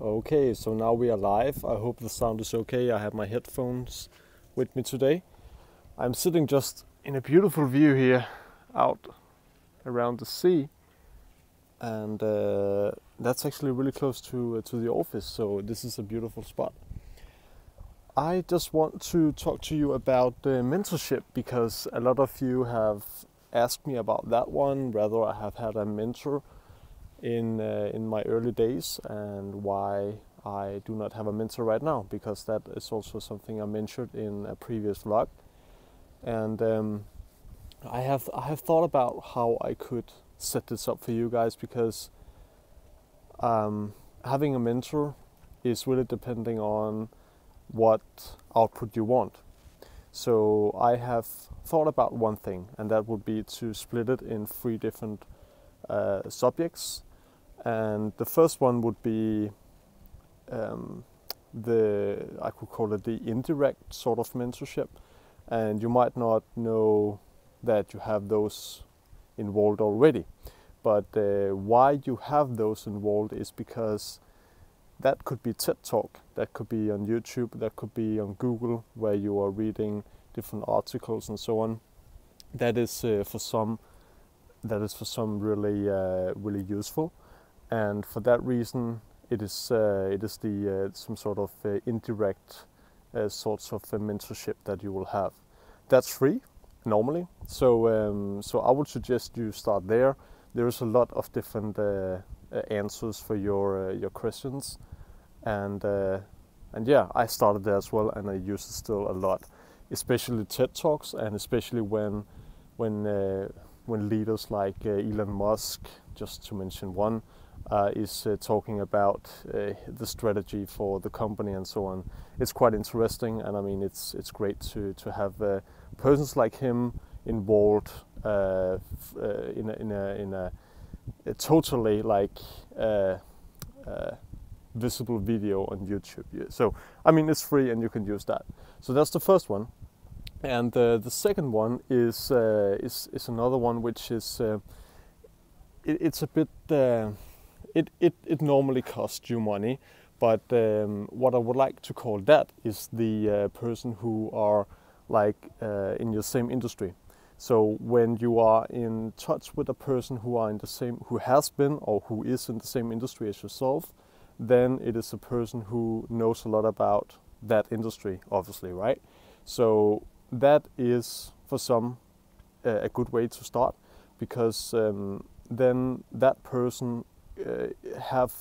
Okay, so now we are live. I hope the sound is okay. I have my headphones with me today. I'm sitting just in a beautiful view here out around the sea, and that's actually really close to the office, so this is a beautiful spot. I just want to talk to you about mentorship because a lot of you have asked me about that one, whether I have had a mentor in my early days and why I do not have a mentor right now, because that is also something I mentioned in a previous vlog. And I have thought about how I could set this up for you guys, because having a mentor is really depending on what output you want. So I have thought about one thing, and that would be to split it in 3 different subjects. And the first one would be I could call it the indirect sort of mentorship. And you might not know that you have those involved already. But why you have those involved is because that could be TED Talk, that could be on YouTube, that could be on Google, where you are reading different articles and so on. That is for some really useful. And for that reason, it is some sort of indirect sorts of mentorship that you will have. That's free normally, so I would suggest you start there. There is a lot of different answers for your questions, and yeah, I started there as well, and I use it still a lot, especially TED Talks, and especially when leaders like Elon Musk, just to mention one, is talking about the strategy for the company and so on. It's quite interesting, and I mean it's great to have persons like him involved in a totally visible video on YouTube. So I mean it's free and you can use that. So that's the first one, and the second one is another one which is it's a bit. It normally costs you money, but what I would like to call that is the person who are in your same industry. So when you are in touch with a person who has been or who is in the same industry as yourself, then it is a person who knows a lot about that industry, obviously, right? So that is for some a good way to start, because then that person have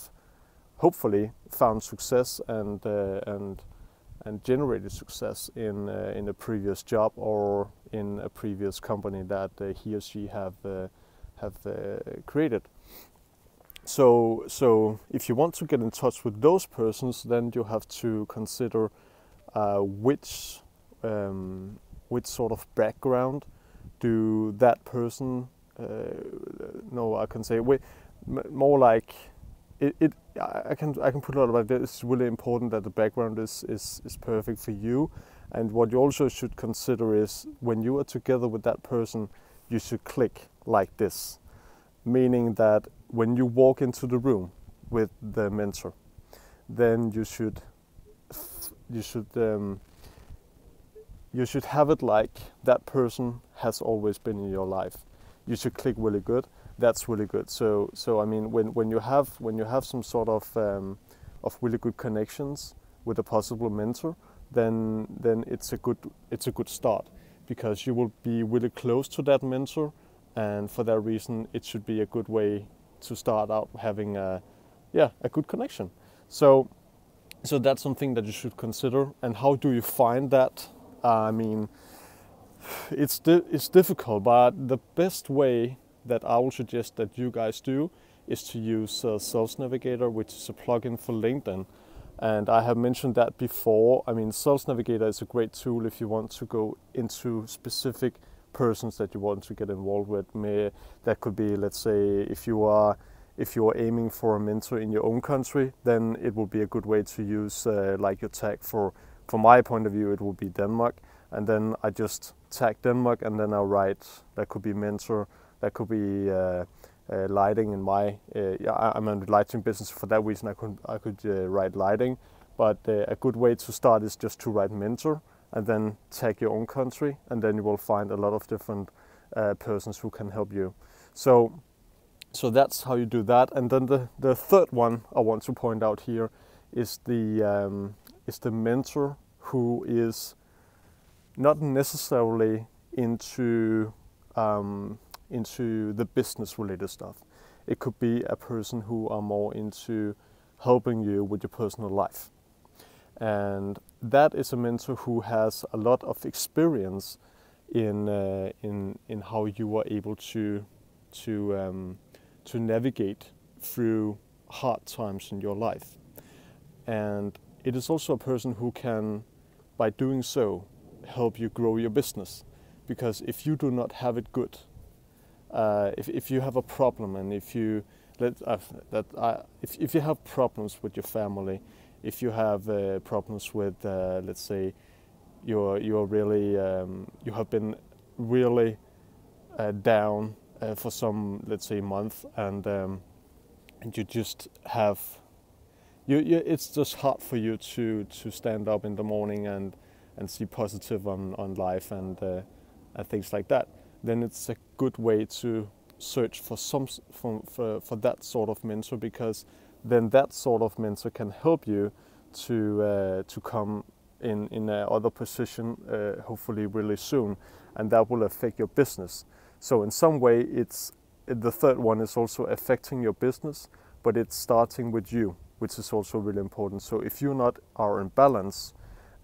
hopefully found success and generated success in a previous job or in a previous company that he or she have created. So if you want to get in touch with those persons, then you have to consider which sort of background do that person I can say more like it. I can put it out like that. It's really important that the background is perfect for you. And what you also should consider is, when you are together with that person, you should click like this, meaning that when you walk into the room with the mentor, then you should have it like that person has always been in your life. You should click really good. That's really good. So I mean, when you have some sort of really good connections with a possible mentor, then it's a good start, because you will be really close to that mentor, and for that reason, it should be a good way to start out having a good connection. So that's something that you should consider. And how do you find that? I mean, it's difficult, but the best way that I will suggest that you guys do is to use Sales Navigator, which is a plugin for LinkedIn. And I have mentioned that before. I mean, Sales Navigator is a great tool if you want to go into specific persons that you want to get involved with. That could be, let's say, if you are aiming for a mentor in your own country, then it will be a good way to use your tag from my point of view, it will be Denmark. And then I just tag Denmark, and then I write, that could be mentor, that could be lighting in my. I'm in the lighting business. For that reason, I could write lighting. But a good way to start is just to write mentor and then tag your own country, and then you will find a lot of different persons who can help you. So that's how you do that. And then the third one I want to point out here is the mentor who is not necessarily into the business related stuff. It could be a person who are more into helping you with your personal life. And that is a mentor who has a lot of experience in how you are able to navigate through hard times in your life. And it is also a person who can, by doing so, help you grow your business. Because if you do not have it good, if you have a problem, and if you have problems with your family, if you have problems with, let's say, you're really you have been really down for some, let's say, month, and you just have it's just hard for you to stand up in the morning and see positive on life and things like that. Then it's a good way to search for for that sort of mentor, because then that sort of mentor can help you to come in another position, hopefully really soon, and that will affect your business. So in some way, the third one is also affecting your business, but it's starting with you, which is also really important. So if you are in balance,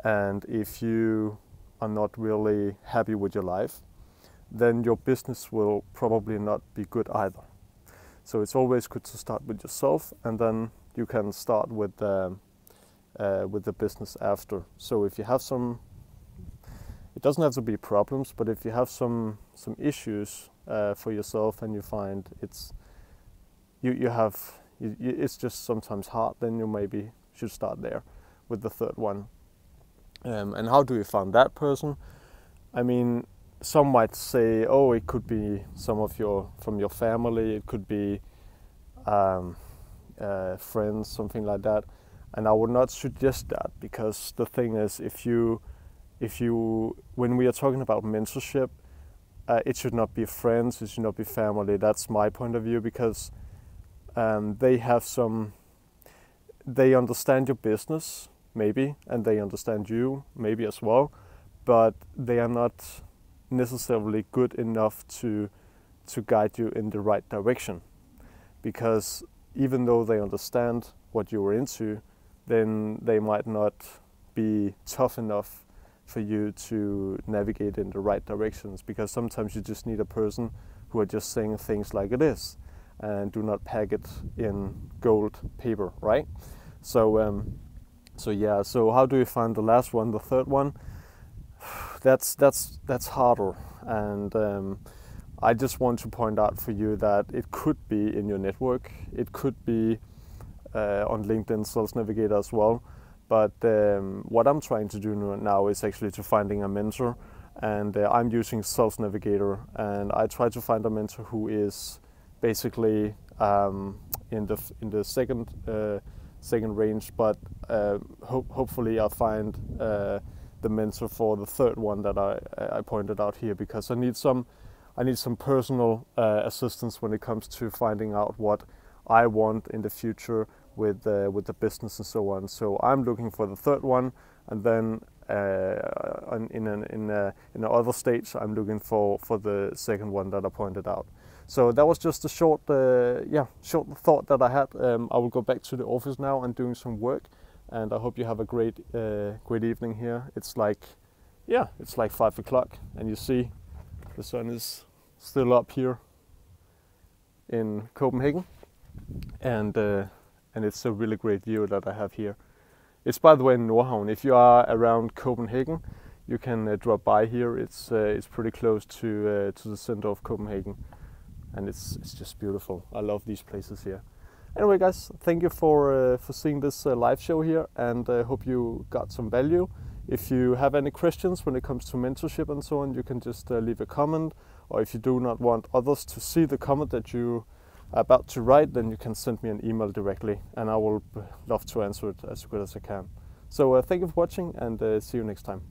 and if you are not really happy with your life, then your business will probably not be good either. So it's always good to start with yourself, and then you can start with the business after. So if you have it doesn't have to be problems, but if you have some issues for yourself, and you find it's just sometimes hard, then you maybe should start there with the third one. And how do you find that person? I mean, some might say, oh, it could be from your family, it could be friends, something like that. And I would not suggest that, because the thing is, when we are talking about mentorship, it should not be friends, it should not be family. That's my point of view, because they understand your business, maybe, and they understand you, maybe as well, but they are not necessarily good enough to guide you in the right direction. Because even though they understand what you are into, then they might not be tough enough for you to navigate in the right directions, because sometimes you just need a person who are just saying things like it is and do not pack it in gold paper, right? So so how do you find the last one, the third one? That's harder, and I just want to point out for you that it could be in your network, it could be on LinkedIn Sales Navigator as well. But what I'm trying to do now is actually to finding a mentor, and I'm using Sales Navigator, and I try to find a mentor who is basically in the second range, but hopefully I'll find the mentor for the third one that I pointed out here, because I need some personal assistance when it comes to finding out what I want in the future with the business and so on. So I'm looking for the third one, and then in another stage I'm looking for the second one that I pointed out. So that was just a short thought that I had. I will go back to the office now and doing some work, and I hope you have a great evening here. It's like 5 o'clock, and you see the sun is still up here in Copenhagen, and it's a really great view that I have here. It's, by the way, in Nordhavn. If you are around Copenhagen, you can drop by here. It's pretty close to the center of Copenhagen, and it's just beautiful. I love these places here. Anyway, guys, thank you for seeing this live show here, and I hope you got some value. If you have any questions when it comes to mentorship and so on, you can just leave a comment, or if you do not want others to see the comment that you about to write, then you can send me an email directly, and I will love to answer it as good as I can. So thank you for watching, and see you next time.